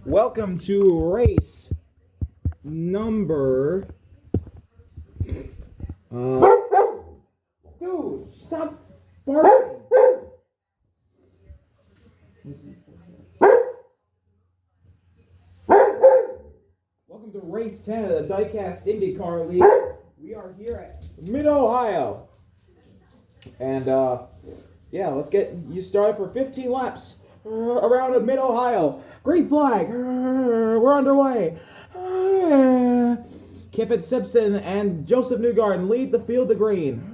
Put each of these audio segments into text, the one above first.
Welcome to race number. Dude, stop barking. Welcome to race 10 of the Diecast Indycar League. We are here at Mid-Ohio. And, let's get you started for 15 laps around the Mid-Ohio. Green flag. We're underway. Kiffin Simpson and Joseph Newgarden lead the field to green.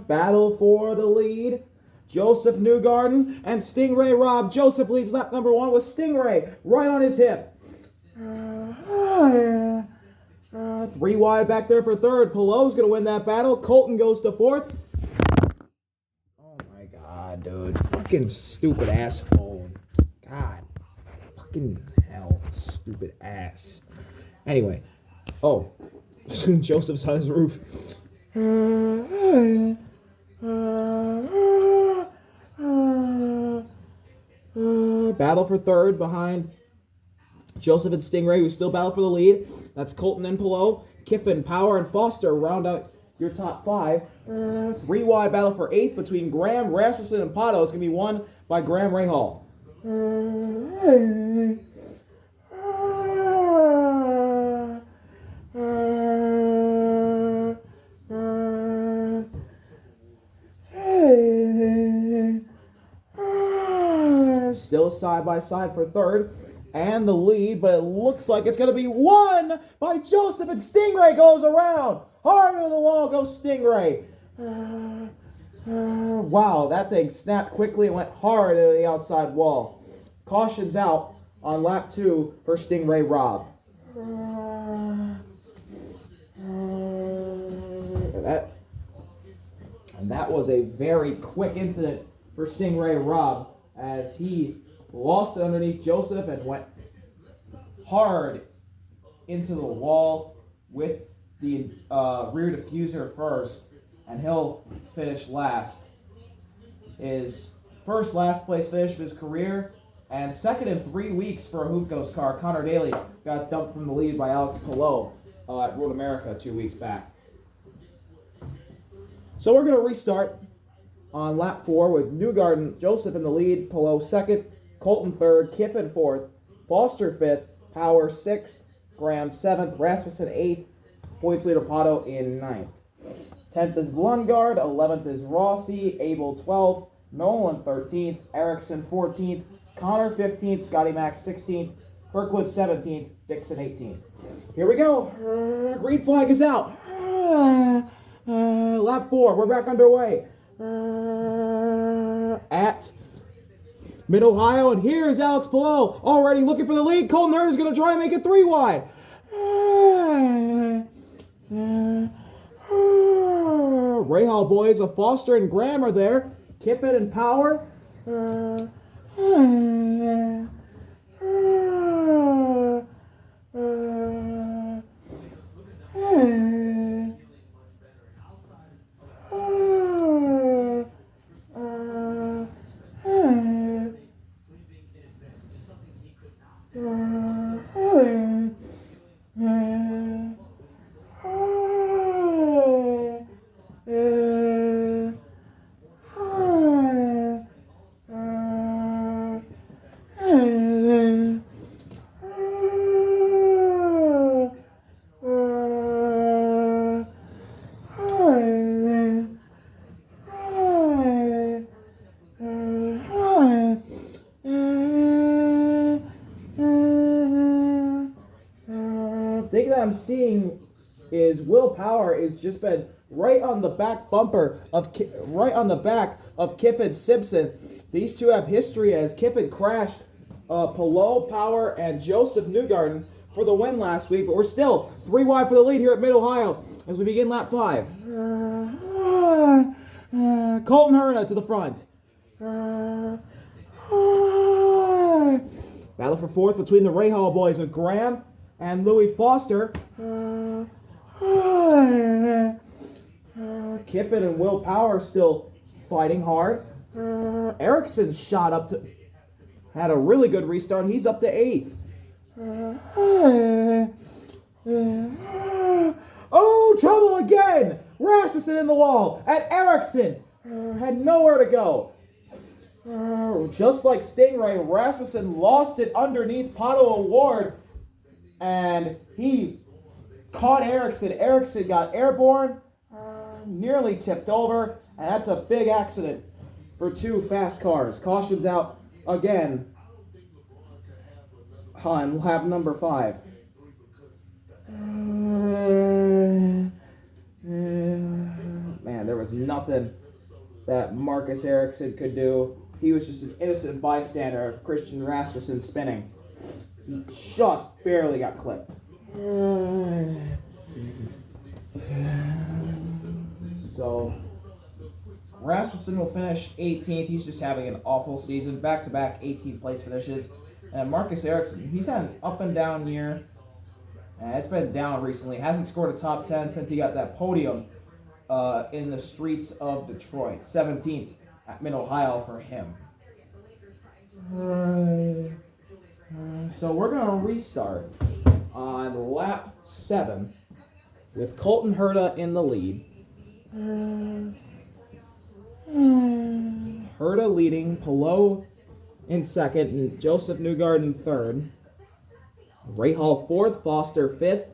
Battle for the lead. Joseph Newgarden and Stingray Robb. Joseph leads lap number 1 with Stingray right on his hip. 3 wide back there for third. Pelot's going to win that battle. Colton goes to fourth. Oh my god, dude. Fucking stupid ass phone. God. Fucking hell. Stupid ass. Anyway. Oh. Joseph's on his roof. Battle for third behind Joseph and Stingray, who still battle for the lead. That's Colton and Pelot. Kiffin, Power, and Foster round out your top 5. 3 wide battle for 8th between Graham, Rasmussen, and Pato. It's going to be won by Graham Rahal. Still side by side for third and the lead, but it looks like it's going to be won by Joseph, and Stingray goes around. Hard into the wall goes Stingray. Wow, that thing snapped quickly and went hard into the outside wall. Caution's out on lap 2 for Stingray Robb. That was a very quick incident for Stingray Robb, as he lost it underneath Joseph and went hard into the wall with the rear diffuser first, and he'll finish last. His first last place finish of his career, and second in 3 weeks for a Hoop Ghost car. Connor Daly got dumped from the lead by Alex Pelot at Road America 2 weeks back. So we're going to restart on lap 4 with Newgarden, Joseph in the lead, Pelot second, Colton third, Kiffin fourth, Foster fifth, Power sixth, Graham seventh, Rasmussen eighth, points leader Pato in ninth. 10th is Lundgaard, 11th is Rossi, Abel 12th, Nolan 13th, Erickson 14th, Connor 15th, Scotty Mack 16th, Kirkwood 17th, Dixon 18th. Here we go. Green flag is out. Lap 4, we're back underway. At Mid-Ohio, and here's Alex Pelot already looking for the lead. Colton Hurd is going to try and make it 3 wide. Rahal boys of Foster and Graham are there. Kiffin and Power. I'm seeing is Willpower is just been right on the back bumper of Kiffin Simpson. These two have history as Kiffin crashed Palou, Power, and Joseph Newgarden for the win last week, but we're still 3 wide for the lead here at Mid-Ohio as we begin lap 5. Colton Herta to the front. Battle for fourth between the Rahal boys of Graham and Louis Foster. Kiffin and Will Power still fighting hard. Ericsson's shot up to... had a really good restart. He's up to 8th. Oh, trouble again! Rasmussen in the wall, and Ericsson had nowhere to go. Just like Stingray, Rasmussen lost it underneath Pato Award, and he caught Ericsson. Ericsson got airborne, nearly tipped over, and that's a big accident for 2 fast cars. Caution's out again on lap number 5. Man, there was nothing that Marcus Ericsson could do. He was just an innocent bystander of Christian Rasmussen spinning. He just barely got clipped. So, Rasmussen will finish 18th. He's just having an awful season. Back-to-back 18th place finishes. And Marcus Ericsson, he's had an up and down year. And it's been down recently. Hasn't scored a top 10 since he got that podium in the streets of Detroit. 17th at Mid-Ohio for him. So we're going to restart on lap 7 with Colton Herta in the lead. Herta leading, Palou in second, and Joseph Newgarden third. Rahal 4th, Foster 5th,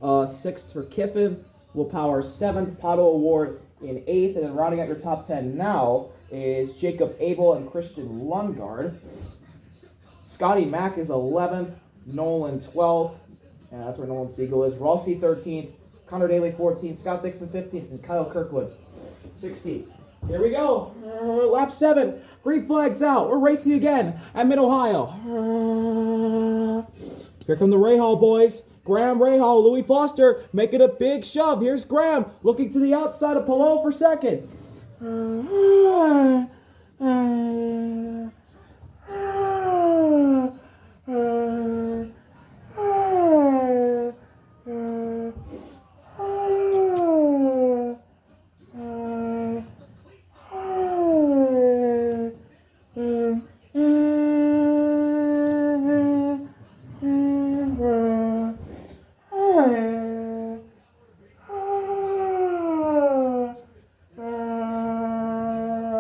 6th for Kiffin, Willpower 7th, Pato Award in 8th, and then rounding out your top 10 now is Jacob Abel and Christian Lundgaard. Scotty Mack is 11th, Nolan 12th, and that's where Nolan Siegel is. Rossi 13th, Connor Daly 14th, Scott Dixon 15th, and Kyle Kirkwood 16th. Here we go. Lap 7. Green flags out. We're racing again at Mid-Ohio. Here come the Rahal boys. Graham, Rahal, Louis Foster making a big shove. Here's Graham looking to the outside of Palou for second.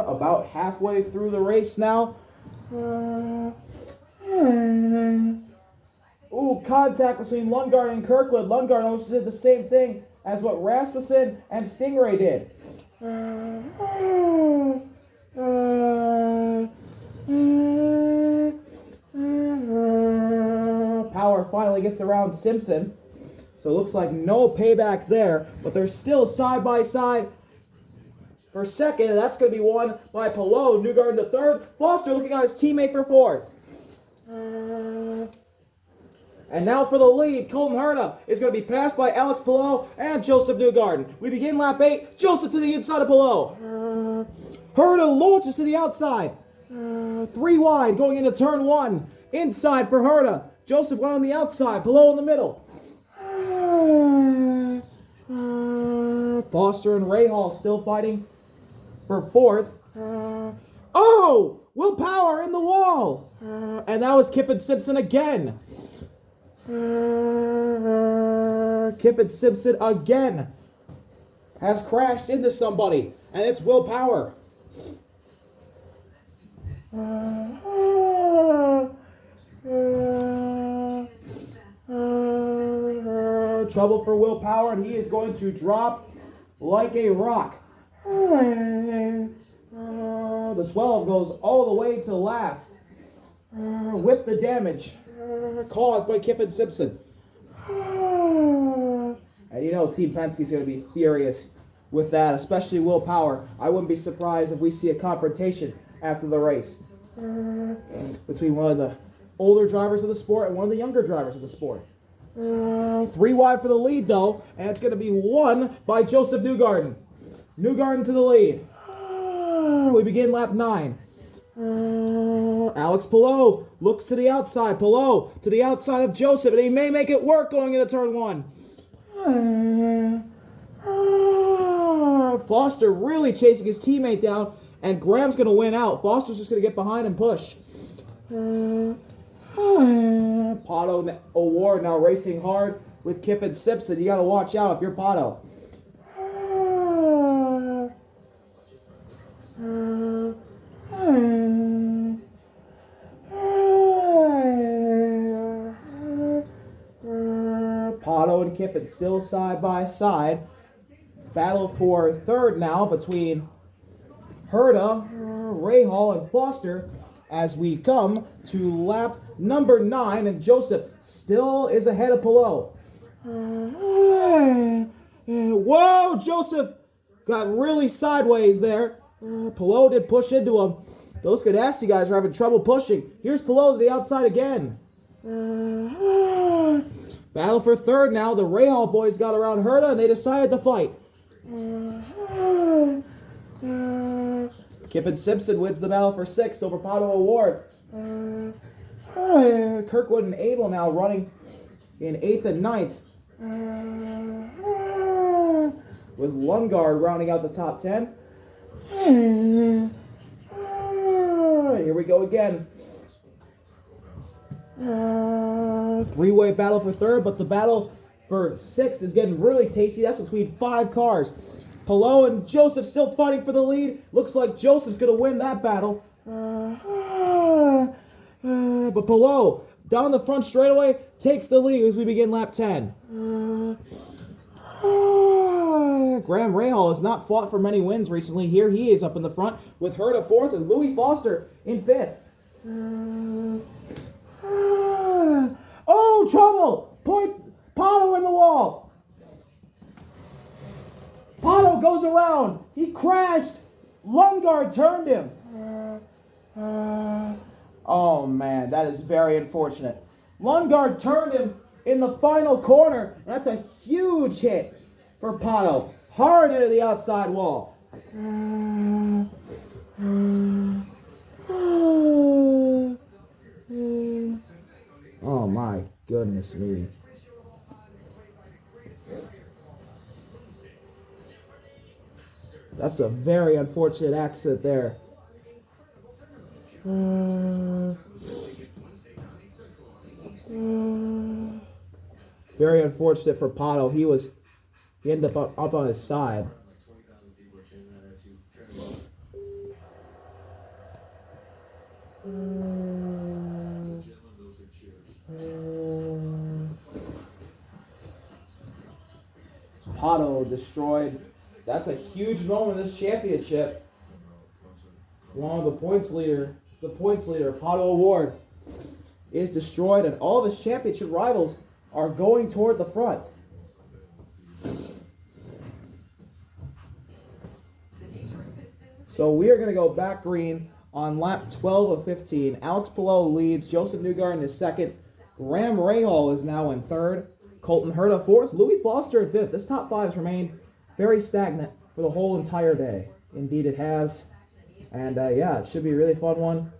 About halfway through the race now. Ooh, contact between Lundgaard and Kirkwood. Lundgaard almost did the same thing as what Rasmussen and Stingray did. Power finally gets around Simpson. So it looks like no payback there, but they're still side by side for second, and that's going to be won by Palou. Newgarden to third. Foster looking at his teammate for fourth. And now for the lead, Colton Herta is going to be passed by Alex Palou and Joseph Newgarden. We begin lap 8. Joseph to the inside of Palou. Herta launches to the outside. 3 wide going into turn 1. Inside for Herta. Joseph went on the outside. Palou in the middle. Foster and Rahal still fighting for fourth. Oh! Willpower in the wall! And that was Kiffin Simpson again. Kiffin Simpson again has crashed into somebody, and it's Willpower. Trouble for Willpower, and he is going to drop like a rock. The 12 goes all the way to last with the damage caused by Kiffin Simpson. And you know Team Penske's going to be furious with that, especially Will Power. I wouldn't be surprised if we see a confrontation after the race between one of the older drivers of the sport and one of the younger drivers of the sport. 3 wide for the lead, though, and it's going to be won by Joseph Newgarden. Newgarden to the lead. We begin lap 9. Alex Palou looks to the outside. Palou to the outside of Joseph, and he may make it work going into turn 1. Foster really chasing his teammate down, and Graham's going to win out. Foster's just going to get behind and push. Pato O'Ward now racing hard with Kiffin Simpson. You got to watch out if you're Pato. Pato and Kiffin still side by side. Battle for third now between Herta, Rahal, and Foster as we come to lap number 9, and Joseph still is ahead of Palou. Whoa, Joseph got really sideways there. Palou did push into him. Those Ganassi guys are having trouble pushing. Here's Palou to the outside again. Battle for third now. The Rahal boys got around Herta and they decided to fight. Kiffin Simpson wins the battle for 6th over Pato O'Ward. Kirkwood and Abel now running in 8th and 9th. With Lundgaard rounding out the top 10. Here we go again. 3-way battle for third, but the battle for 6th is getting really tasty. That's between 5 cars. Palou and Joseph still fighting for the lead. Looks like Joseph's going to win that battle. But Palou, down the front straightaway, takes the lead as we begin lap 10. Graham Rahal has not fought for many wins recently. Here he is up in the front with Herta 4th and Louis Foster in 5th. Oh, trouble! Point Pato in the wall. Pato goes around. He crashed. Lundgaard turned him. Oh, man, that is very unfortunate. Lundgaard turned him in the final corner. That's a huge hit for Pato. Hard into the outside wall. Oh, my goodness me. That's a very unfortunate accident there. Very unfortunate for Pato. He ended up on his side. Pato destroyed. That's a huge moment in this championship. One of the points leader, Pato O'Ward, is destroyed, and all of his championship rivals are going toward the front. So we are going to go back green on lap 12 of 15. Alex Palou leads. Joseph Newgarden is second. Graham Rahal is now in third. Colton Herta fourth. Louis Foster in fifth. This top 5 has remained very stagnant for the whole entire day. Indeed it has. And yeah, it should be a really fun one.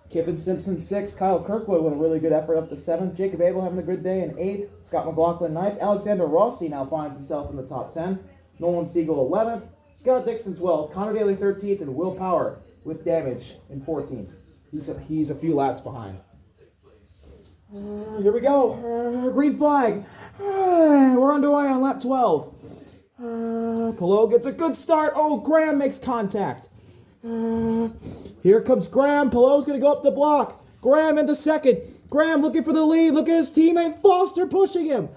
Kiffin Simpson 6th. Kyle Kirkwood with a really good effort up to 7th. Jacob Abel having a good day in 8th. Scott McLaughlin 9th. Alexander Rossi now finds himself in the top 10. Nolan Siegel 11th. Scott Dixon 12th. Connor Daly 13th. And Will Power with damage in 14th. He's a few laps behind. Here we go. Green flag. We're underway on lap 12. Palou gets a good start. Oh, Graham makes contact. Here comes Graham. Palou's going to go up the block. Graham into second. Graham looking for the lead. Look at his teammate Foster pushing him.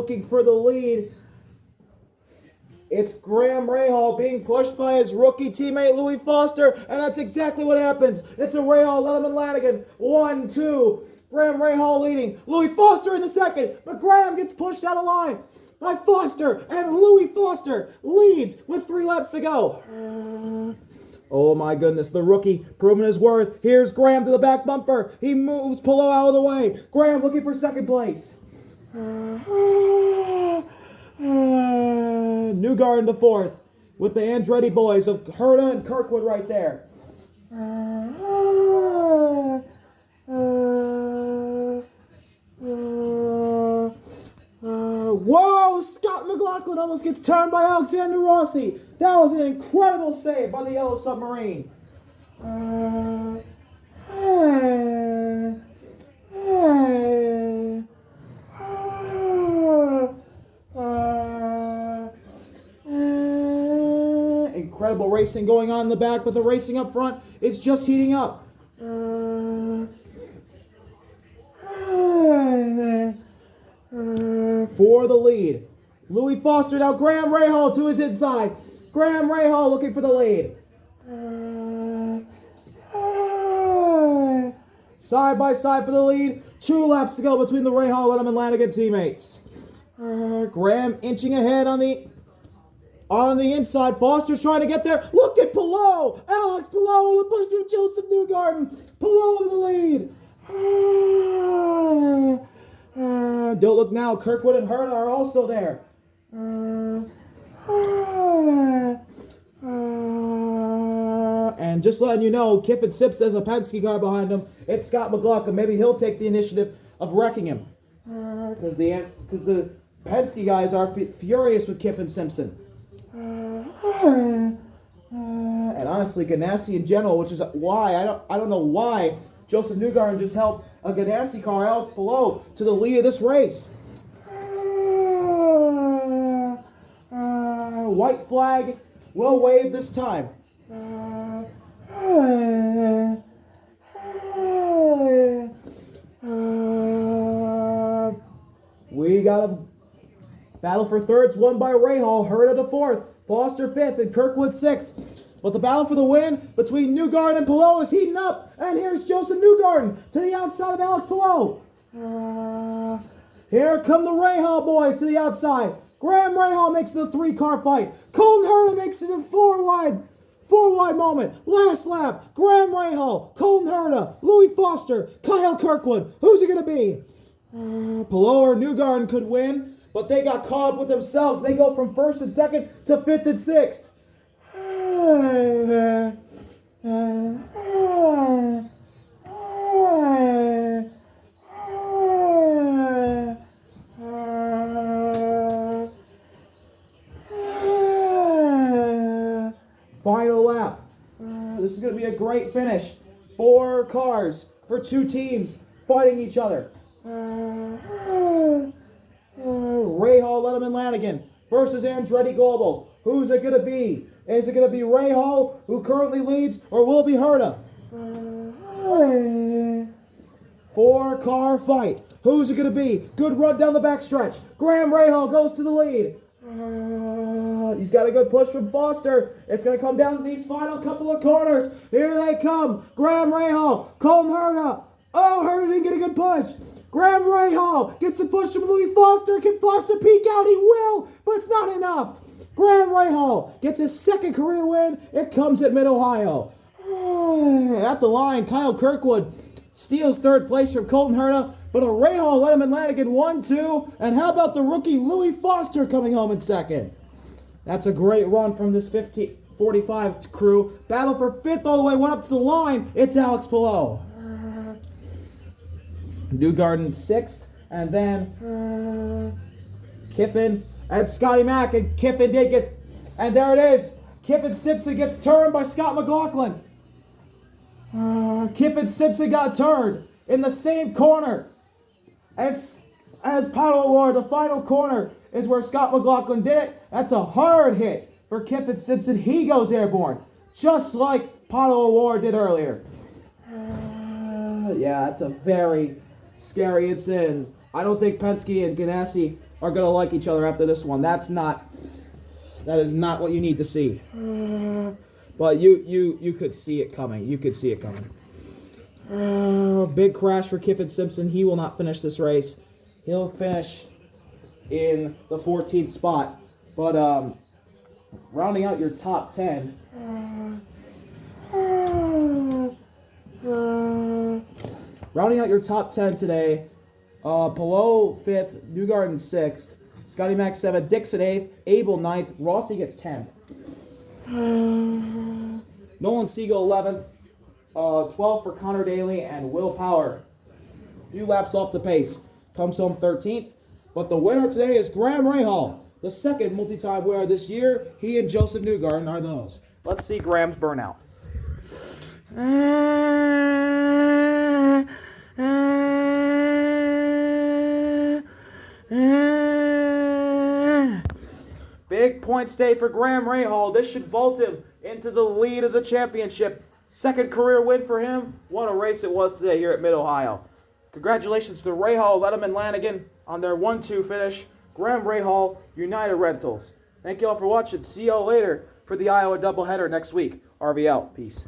looking for the lead. It's Graham Rahal being pushed by his rookie teammate Louis Foster, and that's exactly what happens. It's a Rahal, Letterman, Lanigan. 1-2. Graham Rahal leading. Louis Foster in the second, but Graham gets pushed out of line by Foster, and Louis Foster leads with 3 laps to go. Oh my goodness, the rookie proving his worth. Here's Graham to the back bumper. He moves Palou out of the way. Graham looking for second place. Newgarden to fourth with the Andretti boys of Herta and Kirkwood right there. Whoa! Scott McLaughlin almost gets turned by Alexander Rossi. That was an incredible save by the Yellow Submarine. Incredible racing going on in the back, but the racing up front is just heating up. For the lead, Louis Foster, now Graham Rahal to his inside. Graham Rahal looking for the lead. Side by side for the lead. 2 laps to go between the Rahal, Letterman, and Lanigan teammates. Graham inching ahead on the inside. Foster's trying to get there. Look at Palou. Alex Palou on the push of Joseph Newgarden. Palou in the lead. Don't look now. Kirkwood and Herta are also there. And just letting you know, Kiffin Sips has a Penske car behind him. It's Scott McLaughlin. Maybe he'll take the initiative of wrecking him. Because the Penske guys are furious with Kiffin Simpson. And honestly, Ganassi in general, which is why I don't know why Joseph Newgarden just helped a Ganassi car out below to the lead of this race. White flag will wave this time. We got a battle for thirds won by Rahal, Herta to fourth, Foster fifth, and Kirkwood sixth. But the battle for the win between Newgarden and Palou is heating up. And here's Joseph Newgarden to the outside of Alex Palou. Here come the Rahal boys to the outside. Graham Rahal makes it a 3-car fight. Colton Herta makes it a 4-wide moment. Last lap, Graham Rahal, Colton Herta, Louis Foster, Kyle Kirkwood. Who's it going to be? Palou or Newgarden could win, but they got caught up with themselves. They go from first and second to fifth and sixth. Final lap. This is going to be a great finish. 4 cars for 2 teams fighting each other. Rahal, Letterman, Lanigan versus Andretti Global. Who's it going to be? Is it going to be Rahal, who currently leads, or will it be Herta? 4-car fight. Who's it going to be? Good run down the backstretch. Graham Rahal goes to the lead. He's got a good push from Foster. It's going to come down to these final couple of corners. Here they come. Graham Rahal, Colton Herta. Oh, Herta didn't get a good push. Graham Rahal gets a push from Louis Foster. Can Foster peek out? He will, but it's not enough. Graham Rahal gets his 2nd career win. It comes at Mid-Ohio. At the line, Kyle Kirkwood steals 3rd place from Colton Herta, but a Rahal, Letterman, Lanigan 1-2. And how about the rookie Louis Foster coming home in 2nd? That's a great run from this 45 crew. Battle for 5th all the way, went up to the line. It's Alex Palou. Newgarden 6th, and then Kiffin and Scotty Mack, and Kiffin did get, and there it is. Kiffin Simpson gets turned by Scott McLaughlin. Kiffin Simpson got turned in the same corner as Paddle Award. The final corner is where Scott McLaughlin did it. That's a hard hit for Kiffin Simpson. He goes airborne, just like Paddle Award did earlier. Yeah, that's a very scary incident. I don't think Penske and Ganassi are going to like each other after this one. That is not what you need to see. But you could see it coming. You could see it coming. Big crash for Kiffin Simpson. He will not finish this race. He'll finish in the 14th spot. But rounding out your top 10. Rounding out your top 10 today. Palou 5th, Newgarden 6th, Scotty Mack 7th, Dixon 8th, Abel 9th, Rossi gets 10th. Nolan Siegel 11th, 12th for Connor Daly, and Will Power, few laps off the pace, comes home 13th. But the winner today is Graham Rahal, the second multi-time winner this year. He and Joseph Newgarden are those. Let's see Graham's burnout. Big points day for Graham Rahal. This should vault him into the lead of the championship. Second career win for him. What a race it was today here at Mid-Ohio. Congratulations to Rahal, Letterman, Lanigan on their 1-2 finish. Graham Rahal, United Rentals. Thank you all for watching. See y'all later for the Iowa doubleheader next week. RV out. Peace.